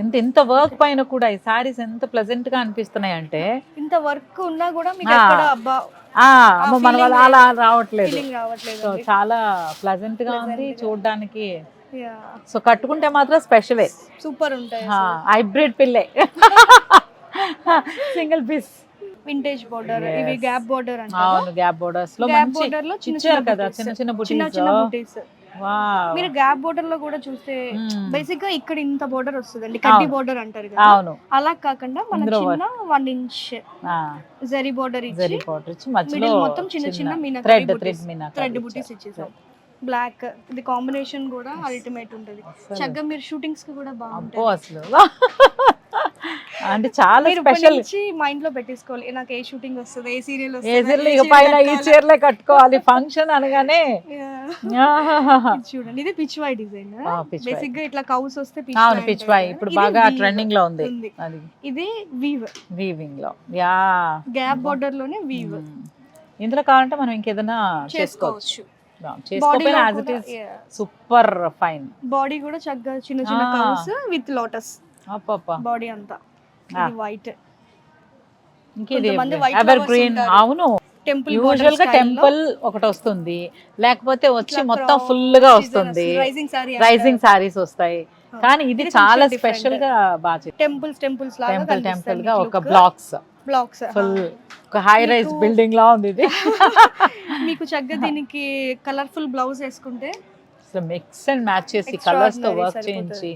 ఇంత వర్క్ పైన కూడా ఈ సారీస్ ఎంత ప్లెజెంట్ గా అనిపిస్తున్నాయి అంటే ఇంత వర్క్ ఉన్నా కూడా మీకు ఎక్కడ అబ్బా మన వల్ల అలా రావట్లేదు. ఫీలింగ్ రావట్లేదు. సో చాలా ప్లెజెంట్ గా ఉంది చూడడానికి. యా సో కట్టుకుంటే మాత్రం స్పెషలే, సూపర్ ఉంటాయి. హైబ్రిడ్ పిల్లే. సింగిల్ పీస్ వింటేజ్ బోర్డర్, ఇవి గ్యాప్ బోర్డర్ అంటే అవును గ్యాప్ బోర్డర్స్ లో గ్యాప్ మంచి బోర్డర్ లో ఇచ్చారు కదా చిన్న చిన్న చిన్న చిన్న బుటీస్. బుటీస్. వావ్ మీరు గ్యాప్ బోర్డర్ లో కూడా చూస్తే బేసిక్ గా ఇక్కడ ఇంత బోర్డర్ వస్తుందండి, కడ్డీ బోర్డర్ అంటారు కదా, అవును అలా కాకుండా మన చిన్న 1 ఇంచ్ జరీ బోర్డర్ జరీ ఇచ్చి బోర్డర్ ఇచ్చి మధ్యలో మిడిల్ మొత్తం చిన్న చిన్న మీనాకరీ థ్రెడ్ బుటీస్ ఇచ్చేసాం. బ్లాక్ ఇది కాంబినేషన్ కూడా అల్టిమేట్ ఉంటది. చక్కగా మీరు షూటింగ్స్ కి కూడా బాగుంటాయి. అసలు అంటే చాలా స్పెషల్. మైండ్ లో పెట్టేసుకోవాలి, నాకు ఏ షూటింగ్ వస్తుంది, ఏ సీరియల్ వస్తుంది, ఇక పైన ఈ చీరలే కట్టుకోవాలి ఫంక్షన్ అనగానే. చూడండి ఇది పిచ్ వై డిజైన్. బేసిక్ గా ఇట్లా కౌస్ వస్తే అవును పిచ్ వై ఇప్పుడు బాగా ట్రెండింగ్ లో ఉంది. అది ఇది వీవ్, వీవింగ్ లో యా గ్యాప్ బోర్డర్ లోనే వీవ్. ఇందులో కావాలంటే మనం ఇంకేదైనా చేసుకోవచ్చు. చేసుకోకపోయినా as it is super fine. Body కూడా చక్కగా చిన్న చిన్న కౌస్ విత్ లోటస్ అప్పప్ప బాడీ అంతా. ఇది వైట్, ఇంకేది ఎవర్ గ్రీన్. అవును టెంపుల్ యూజువల్ గా టెంపుల్ ఒకటి వస్తుంది, లేకపోతే వచ్చి మొత్తం ఫుల్ గా వస్తుంది, రైజింగ్ సారీస్ వస్తాయి. కానీ ఇది చాలా స్పెషల్ గా బాగా టెంపుల్స్ లాగా టెంపుల్ గా ఒక బ్లాక్స్ ఫుల్ ఒక హై రైజ్ బిల్డింగ్ లా ఉంది ఇది. మీకు చక్కగా దీనికి కలర్ఫుల్ బ్లౌజ్ వేసుకుంటే మిక్స్ అండ్ మ్యాచ్ చేసి కలర్స్ తో వర్క్ చేయించి